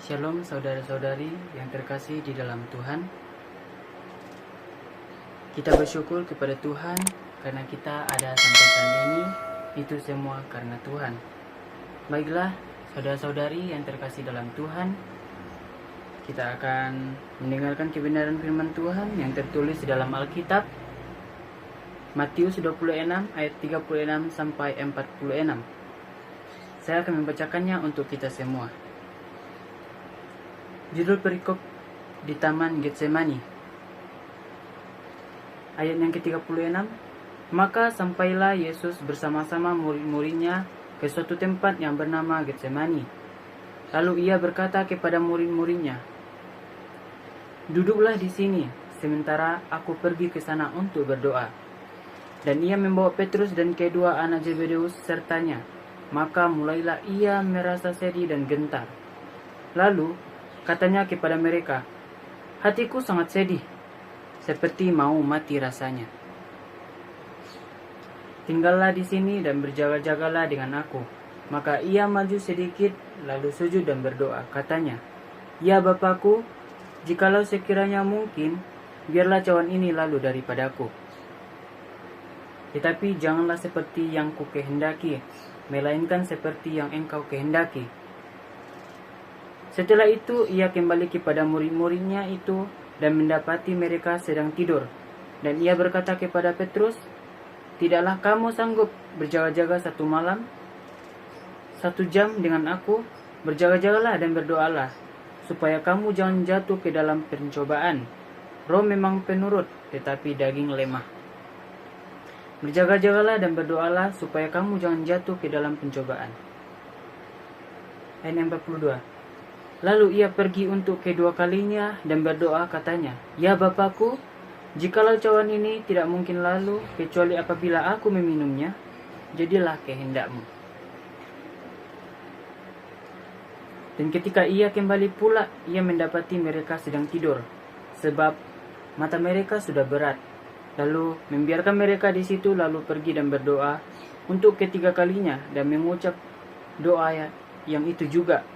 Shalom saudara-saudari yang terkasih di dalam Tuhan. Kita bersyukur kepada Tuhan karena kita ada sampai saat ini. Itu semua karena Tuhan. Baiklah saudara-saudari yang terkasih dalam Tuhan, kita akan mendengarkan kebenaran firman Tuhan yang tertulis di dalam Alkitab, Matius 26 ayat 36 sampai 46. Saya akan membacakannya untuk kita semua. Judul perikop di Taman Getsemani. Ayat yang ke-36. Maka sampailah Yesus bersama-sama murid-muridnya ke suatu tempat yang bernama Getsemani. Lalu ia berkata kepada murid-muridnya, "Duduklah di sini, sementara aku pergi ke sana untuk berdoa." Dan ia membawa Petrus dan kedua anak Zebedeus sertanya. Maka mulailah ia merasa sedih dan gentar. Lalu katanya kepada mereka, "Hatiku sangat sedih, seperti mau mati rasanya. Tinggallah di sini dan berjaga-jagalah dengan aku." Maka ia maju sedikit, lalu sujud dan berdoa. Katanya, "Ya Bapakku, jikalau sekiranya mungkin, biarlah cawan ini lalu daripadaku. Tetapi janganlah seperti yang kukehendaki, melainkan seperti yang Engkau kehendaki." Setelah itu ia kembali kepada murid-muridnya itu dan mendapati mereka sedang tidur. Dan ia berkata kepada Petrus, "Tidaklah kamu sanggup berjaga-jaga 1 malam, 1 jam dengan aku? Berjaga-jagalah dan berdoalah, supaya kamu jangan jatuh ke dalam pencobaan. Roh memang penurut, tetapi daging lemah. Berjaga-jagalah dan berdoalah, supaya kamu jangan jatuh ke dalam pencobaan." Ayat 42. Lalu ia pergi untuk kedua kalinya dan berdoa katanya, "Ya Bapakku, jikalau cawan ini tidak mungkin lalu, kecuali apabila aku meminumnya, jadilah kehendak-Mu." Dan ketika ia kembali pula, ia mendapati mereka sedang tidur, sebab mata mereka sudah berat. Lalu membiarkan mereka di situ, lalu pergi dan berdoa untuk ketiga kalinya dan mengucap doa yang itu juga.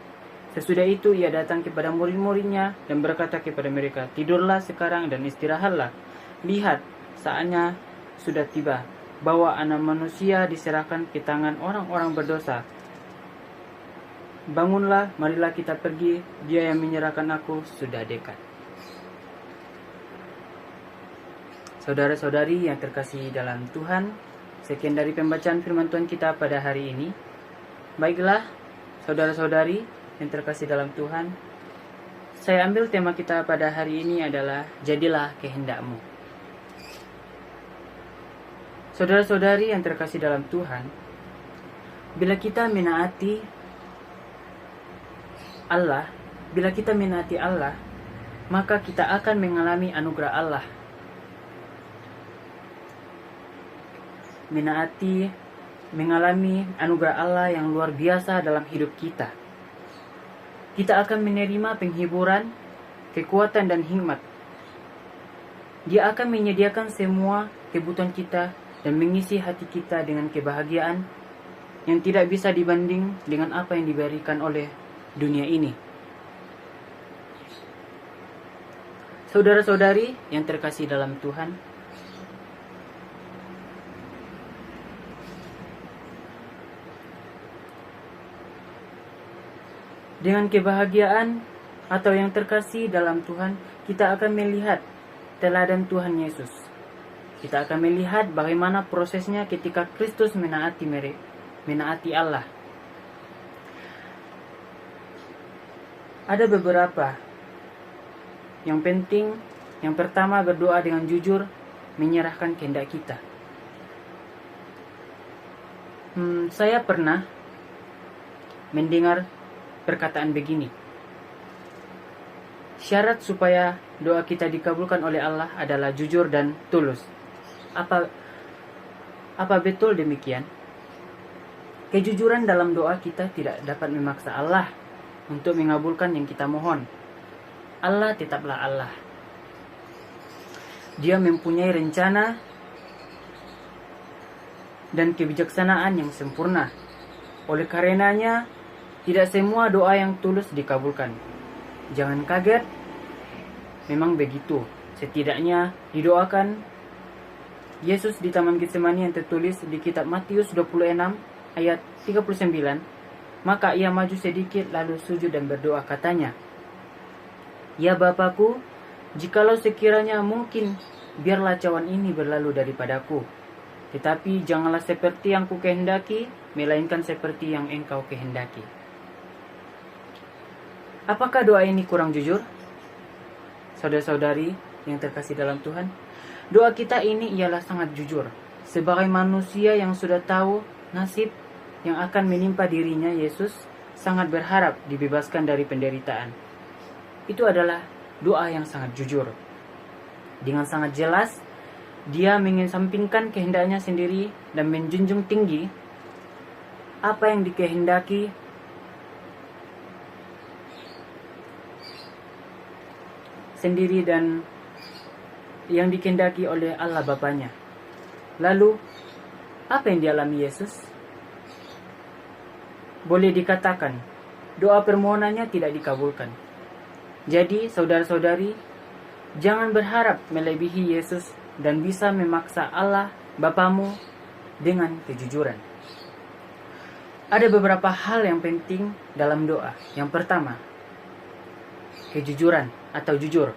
Sesudah itu ia datang kepada murid-muridnya dan berkata kepada mereka, "Tidurlah sekarang dan istirahatlah. Lihat, saatnya sudah tiba, bahwa Anak Manusia diserahkan ke tangan orang-orang berdosa. Bangunlah, marilah kita pergi, Dia yang menyerahkan aku sudah dekat." Saudara-saudari yang terkasih dalam Tuhan, sekian dari pembacaan firman Tuhan kita pada hari ini. Baiklah, saudara-saudari yang terkasih dalam Tuhan, saya ambil tema kita pada hari ini adalah jadilah kehendak-Mu. Saudara-saudari yang terkasih dalam Tuhan, bila kita menaati Allah, maka kita akan mengalami anugerah Allah. Mengalami anugerah Allah yang luar biasa dalam hidup kita. Kita akan menerima penghiburan, kekuatan dan hikmat. Dia akan menyediakan semua kebutuhan kita dan mengisi hati kita dengan kebahagiaan yang tidak bisa dibanding dengan apa yang diberikan oleh dunia ini. Saudara-saudari yang terkasih dalam Tuhan, dengan kebahagiaan atau yang terkasih dalam Tuhan, kita akan melihat teladan Tuhan Yesus. Kita akan melihat bagaimana prosesnya ketika Kristus menaati Allah. Ada beberapa yang penting. Yang pertama, berdoa dengan jujur, menyerahkan kehendak kita. Saya pernah mendengar perkataan begini, syarat supaya doa kita dikabulkan oleh Allah adalah jujur dan tulus. Apa betul demikian? Kejujuran dalam doa kita tidak dapat memaksa Allah untuk mengabulkan yang kita mohon. Allah tetaplah Allah. Dia mempunyai rencana dan kebijaksanaan yang sempurna. Oleh karenanya, tidak semua doa yang tulus dikabulkan. Jangan kaget, memang begitu. Setidaknya didoakan Yesus di Taman Getsemani yang tertulis di kitab Matius 26 ayat 39. Maka ia maju sedikit lalu sujud dan berdoa, katanya, "Ya Bapakku, jikalau sekiranya mungkin, biarlah cawan ini berlalu daripadaku. Tetapi janganlah seperti yang kukehendaki, melainkan seperti yang Engkau kehendaki." Apakah doa ini kurang jujur? Saudara-saudari yang terkasih dalam Tuhan, doa kita ini ialah sangat jujur. Sebagai manusia yang sudah tahu nasib yang akan menimpa dirinya, Yesus sangat berharap dibebaskan dari penderitaan. Itu adalah doa yang sangat jujur. Dengan sangat jelas, dia mengesampingkan kehendaknya sendiri dan menjunjung tinggi apa yang dikehendaki sendiri dan yang dikehendaki oleh Allah Bapanya. Lalu, apa yang dialami Yesus? Boleh dikatakan, doa permohonannya tidak dikabulkan. Jadi, saudara-saudari, jangan berharap melebihi Yesus dan bisa memaksa Allah Bapamu dengan kejujuran. Ada beberapa hal yang penting dalam doa. Yang pertama, kejujuran atau jujur.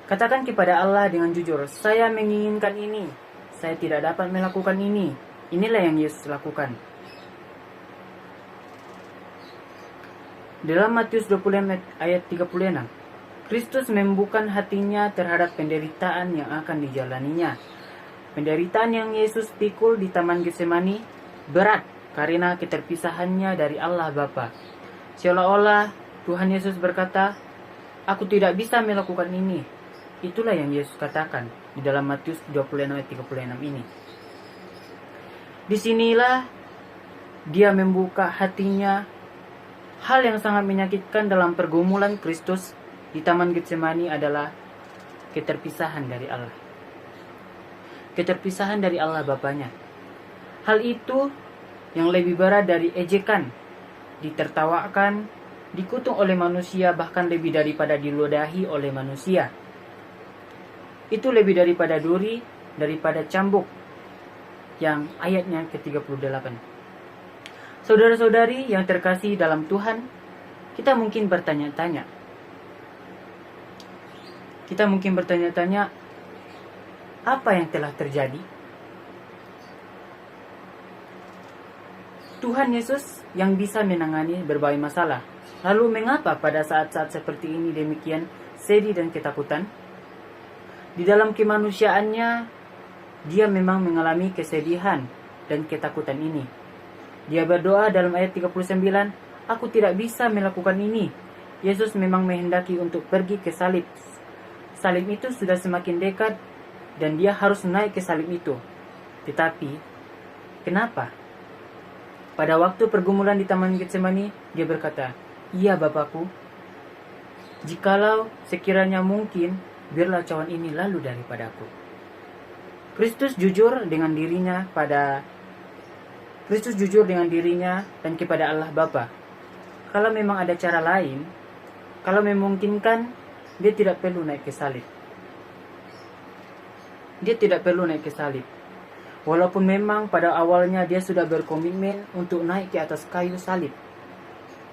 Katakan kepada Allah dengan jujur, "Saya menginginkan ini, saya tidak dapat melakukan ini." Inilah yang Yesus lakukan. Dalam Matius 26 ayat 36, Kristus membuka hatinya terhadap penderitaan yang akan dijalaninya. Penderitaan yang Yesus pikul di Taman Getsemani berat karena keterpisahannya dari Allah Bapa. Seolah-olah Tuhan Yesus berkata, "Aku tidak bisa melakukan ini." Itulah yang Yesus katakan di dalam Matius 26 ayat 36 ini. Disinilah dia membuka hatinya. Hal yang sangat menyakitkan dalam pergumulan Kristus di Taman Getsemani adalah keterpisahan dari Allah. Keterpisahan dari Allah Bapanya. Hal itu yang lebih berat dari ejekan, ditertawakan, dikutuk oleh manusia, bahkan lebih daripada diludahi oleh manusia. Itu lebih daripada duri, daripada cambuk, yang ayatnya ke-38. Saudara-saudari yang terkasih dalam Tuhan, kita mungkin bertanya-tanya. Apa yang telah terjadi? Tuhan Yesus yang bisa menangani berbagai masalah. Lalu mengapa pada saat-saat seperti ini demikian sedih dan ketakutan? Di dalam kemanusiaannya, dia memang mengalami kesedihan dan ketakutan ini. Dia berdoa dalam ayat 39, "Aku tidak bisa melakukan ini." Yesus memang menghendaki untuk pergi ke salib. Salib itu sudah semakin dekat dan dia harus naik ke salib itu. Tetapi, kenapa? Pada waktu pergumulan di Taman Getsemani, dia berkata, "Iya Bapakku, jikalau sekiranya mungkin, biarlah cawan ini lalu daripadaku." Kristus jujur dengan dirinya dan kepada Allah Bapa. Kalau memang ada cara lain, kalau memungkinkan, dia tidak perlu naik ke salib. Walaupun memang pada awalnya dia sudah berkomitmen untuk naik ke atas kayu salib.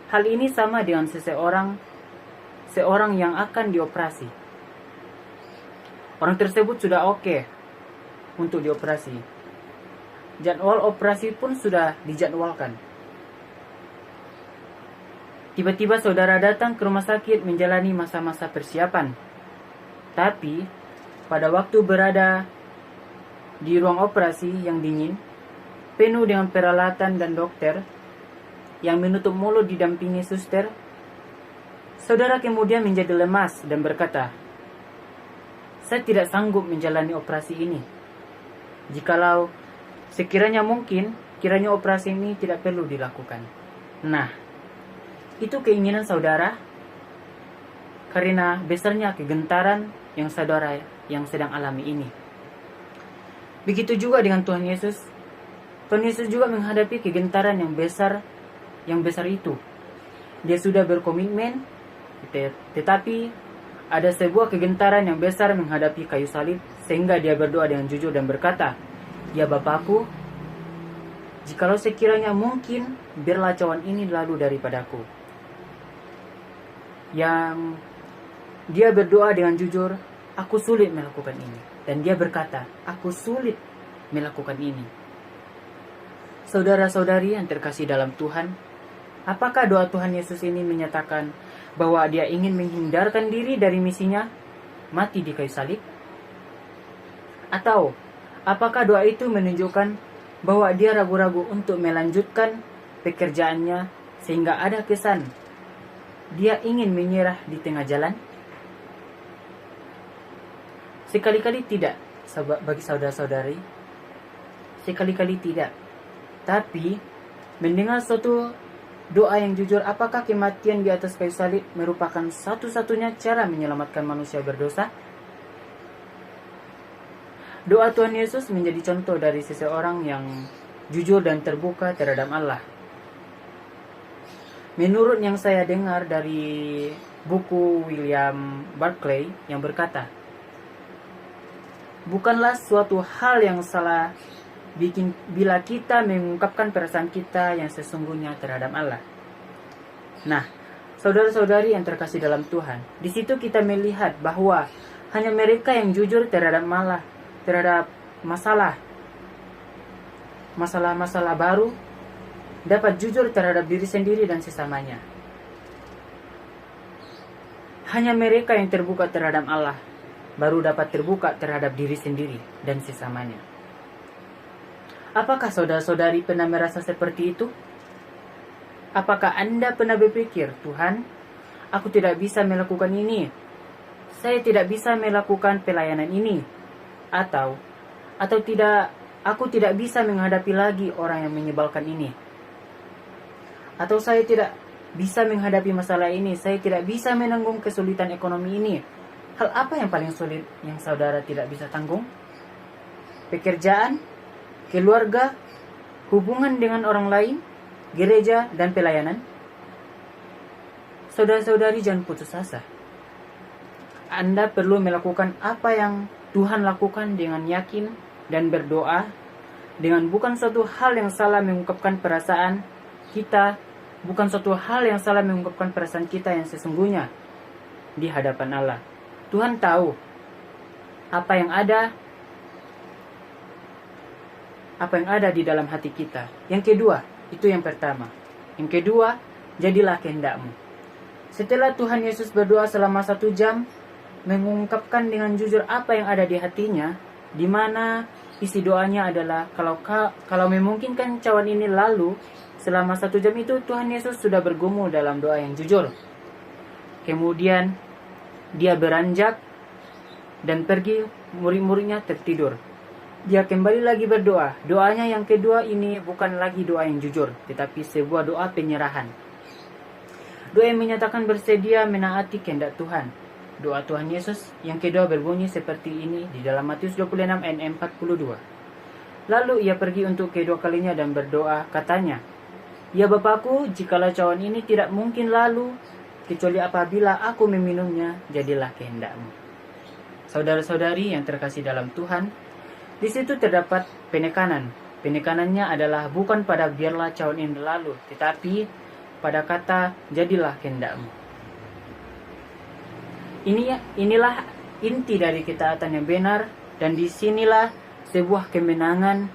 Hal ini sama dengan seorang yang akan dioperasi. Orang tersebut sudah oke untuk dioperasi. Jadwal operasi pun sudah dijadwalkan. Tiba-tiba saudara datang ke rumah sakit menjalani masa-masa persiapan. Tapi, pada waktu berada di ruang operasi yang dingin, penuh dengan peralatan dan dokter yang menutup mulut didampingi suster, saudara kemudian menjadi lemas dan berkata, "Saya tidak sanggup menjalani operasi ini. Jikalau sekiranya mungkin, kiranya operasi ini tidak perlu dilakukan." Nah, itu keinginan saudara karena besarnya kegentaran yang saudara yang sedang alami ini. Begitu juga dengan Tuhan Yesus. Tuhan Yesus juga menghadapi kegentaran yang besar itu. dia sudah berkomitmen, tetapi ada sebuah kegentaran yang besar menghadapi kayu salib, sehingga dia berdoa dengan jujur dan berkata, "Ya Bapakku, jikalau sekiranya mungkin, biarlah cawan ini lalu daripadaku." Yang dia berdoa dengan jujur, "Aku sulit melakukan ini." Dan dia berkata, "Aku sulit melakukan ini." Saudara-saudari yang terkasih dalam Tuhan, apakah doa Tuhan Yesus ini menyatakan bahwa dia ingin menghindarkan diri dari misinya mati di kayu salib? Atau apakah doa itu menunjukkan bahwa dia ragu-ragu untuk melanjutkan pekerjaannya sehingga ada kesan dia ingin menyerah di tengah jalan? Sekali-kali tidak, bagi saudara-saudari. Sekali-kali tidak. Tapi mendengar suatu doa yang jujur, apakah kematian di atas kayu salib merupakan satu-satunya cara menyelamatkan manusia berdosa? Doa Tuhan Yesus menjadi contoh dari seseorang yang jujur dan terbuka terhadap Allah. Menurut yang saya dengar dari buku William Barclay yang berkata, bukanlah suatu hal yang salah bila kita mengungkapkan perasaan kita yang sesungguhnya terhadap Allah. Nah, saudara-saudari yang terkasih dalam Tuhan, di situ kita melihat bahwa hanya mereka yang jujur terhadap masalah baru dapat jujur terhadap diri sendiri dan sesamanya. Hanya mereka yang terbuka terhadap Allah baru dapat terbuka terhadap diri sendiri dan sesamanya. Apakah saudara-saudari pernah merasa seperti itu? Apakah Anda pernah berpikir, "Tuhan, aku tidak bisa melakukan ini. Saya tidak bisa melakukan pelayanan ini." Atau aku tidak bisa menghadapi lagi orang yang menyebalkan ini. Atau saya tidak bisa menghadapi masalah ini. Saya tidak bisa menanggung kesulitan ekonomi ini. Hal apa yang paling sulit yang saudara tidak bisa tanggung? Pekerjaan, keluarga, hubungan dengan orang lain, gereja, dan pelayanan? Saudara-saudari, jangan putus asa. Anda perlu melakukan apa yang Tuhan lakukan dengan yakin dan berdoa, dengan bukan suatu hal yang salah mengungkapkan perasaan kita, bukan suatu hal yang salah mengungkapkan perasaan kita yang sesungguhnya di hadapan Allah. Tuhan tahu apa yang ada di dalam hati kita. Yang kedua, itu yang pertama. Yang kedua, jadilah kehendakmu. Setelah Tuhan Yesus berdoa selama 1 jam, mengungkapkan dengan jujur apa yang ada di hatinya, di mana isi doanya adalah, kalau memungkinkan cawan ini lalu. Selama 1 jam itu Tuhan Yesus sudah bergumul dalam doa yang jujur. Kemudian dia beranjak dan pergi, murid-muridnya tertidur. Dia kembali lagi berdoa. Doanya yang kedua ini bukan lagi doa yang jujur, tetapi sebuah doa penyerahan. Doa yang menyatakan bersedia menaati kehendak Tuhan. Doa Tuhan Yesus yang kedua berbunyi seperti ini di dalam Matius 26 ayat 42. Lalu ia pergi untuk kedua kalinya dan berdoa, katanya, "Ya Bapakku, jikalau cawan ini tidak mungkin lalu, kecuali apabila aku meminumnya, jadilah kehendak-Mu." Saudara-saudari yang terkasih dalam Tuhan, di situ terdapat penekanan. Penekanannya adalah bukan pada biarlah cawan ini lalu, tetapi pada kata jadilah kehendak-Mu. Inilah inti dari ketaatan yang benar, dan disinilah sebuah kemenangan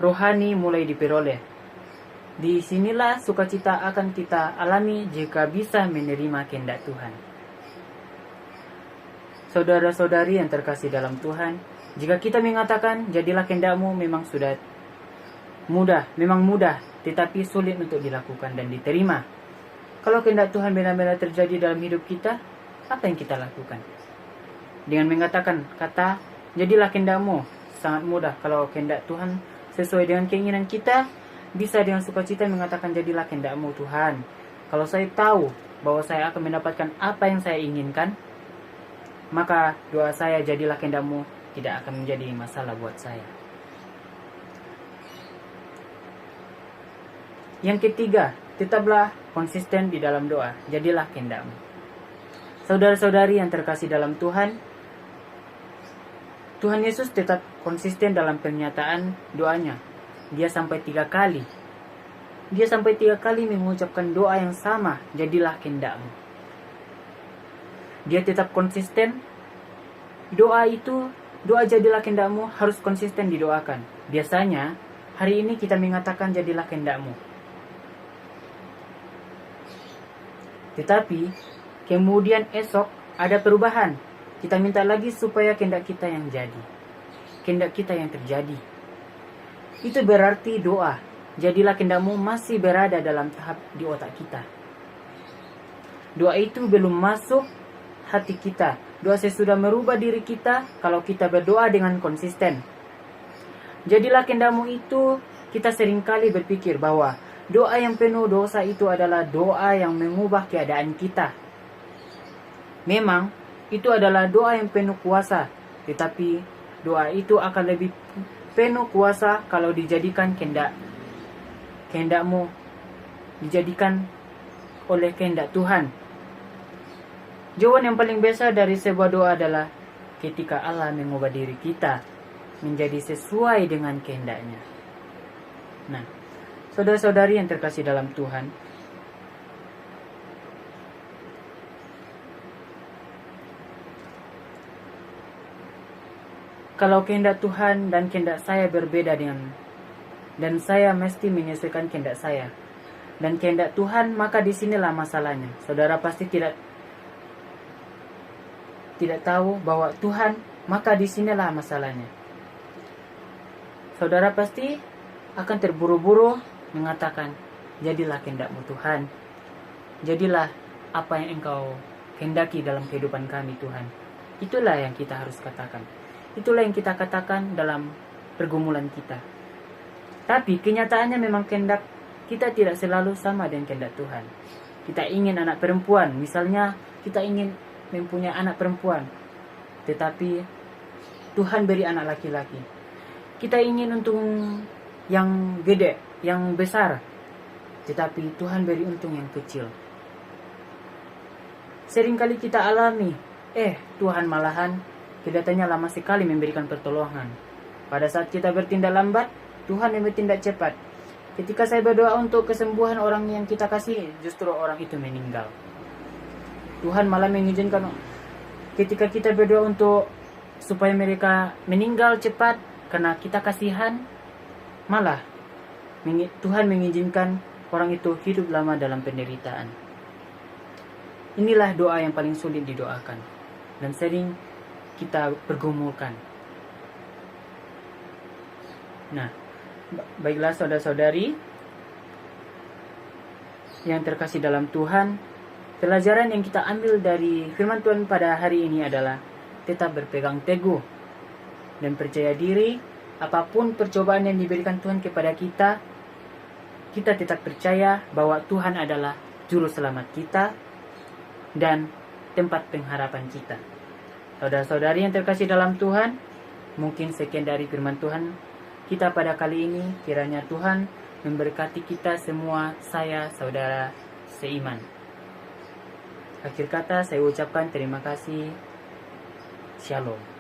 rohani mulai diperoleh. Di sinilah sukacita akan kita alami jika bisa menerima kehendak Tuhan. Saudara-saudari yang terkasih dalam Tuhan, jika kita mengatakan jadilah kehendak-Mu, memang mudah, tetapi sulit untuk dilakukan dan diterima. Kalau kehendak Tuhan benar-benar terjadi dalam hidup kita, apa yang kita lakukan? Dengan mengatakan kata jadilah kehendak-Mu, sangat mudah. Kalau kehendak Tuhan sesuai dengan keinginan kita, bisa dengan sukacita mengatakan jadilah kehendak-Mu Tuhan. Kalau saya tahu bahwa saya akan mendapatkan apa yang saya inginkan, maka doa saya jadilah kehendak-Mu tidak akan menjadi masalah buat saya. Yang ketiga, tetaplah konsisten di dalam doa. Jadilah kehendak-Mu. Saudara-saudari yang terkasih dalam Tuhan, Tuhan Yesus tetap konsisten dalam pernyataan doanya. Dia sampai 3 kali. Dia sampai 3 kali mengucapkan doa yang sama, jadilah kehendak-Mu. Dia tetap konsisten. Doa jadilah kehendak-Mu harus konsisten didoakan. Biasanya, hari ini kita mengatakan jadilah kehendak-Mu. Tetapi, kemudian esok ada perubahan. Kita minta lagi supaya kehendak kita yang jadi. Kehendak kita yang terjadi. Itu berarti doa, jadilah kehendak-Mu masih berada dalam tahap di otak kita. Doa itu belum masuk hati kita. Doa sesudah merubah diri kita kalau kita berdoa dengan konsisten. Jadilah kehendak-Mu itu, kita seringkali berpikir bahwa doa yang penuh dosa itu adalah doa yang mengubah keadaan kita. Memang, itu adalah doa yang penuh kuasa. Tetapi, doa itu akan lebih penuh kuasa kalau dijadikan kehendak-Mu dijadikan oleh kehendak Tuhan. Jawaban yang paling besar dari sebuah doa adalah ketika Allah mengubah diri kita menjadi sesuai dengan kehendak-Nya. Nah, saudara-saudari yang terkasih dalam Tuhan, kalau kehendak Tuhan dan kehendak saya berbeda dan saya mesti menyesuaikan kehendak saya dan kehendak Tuhan, maka disinilah masalahnya. Saudara pasti tidak tahu bahwa Tuhan, maka disinilah masalahnya. Saudara pasti akan terburu-buru mengatakan, jadilah kehendak-Mu Tuhan. Jadilah apa yang Engkau kehendaki dalam kehidupan kami Tuhan. Itulah yang kita harus katakan. Itulah yang kita katakan dalam pergumulan kita. Tapi kenyataannya memang kehendak kita tidak selalu sama dengan kehendak Tuhan. Kita ingin anak perempuan, misalnya kita ingin mempunyai anak perempuan, tetapi Tuhan beri anak laki-laki. Kita ingin untung yang gede, yang besar, tetapi Tuhan beri untung yang kecil. Seringkali kita alami, Tuhan malahan kelihatannya lama sekali memberikan pertolongan. Pada saat kita bertindak lambat, Tuhan yang bertindak cepat. Ketika saya berdoa untuk kesembuhan orang yang kita kasih, justru orang itu meninggal. Tuhan malah mengizinkan ketika kita berdoa untuk supaya mereka meninggal cepat karena kita kasihan, malah Tuhan mengizinkan orang itu hidup lama dalam penderitaan. Inilah doa yang paling sulit didoakan dan sering kita pergumulkan. Nah, baiklah saudara-saudari yang terkasih dalam Tuhan, pelajaran yang kita ambil dari firman Tuhan pada hari ini adalah tetap berpegang teguh dan percaya diri. Apapun percobaan yang diberikan Tuhan kepada kita, kita tetap percaya bahwa Tuhan adalah juru selamat kita dan tempat pengharapan kita. Saudara-saudari yang terkasih dalam Tuhan, mungkin sekian dari firman Tuhan kita pada kali ini. Kiranya Tuhan memberkati kita semua, saya, saudara seiman. Akhir kata saya ucapkan terima kasih. Shalom.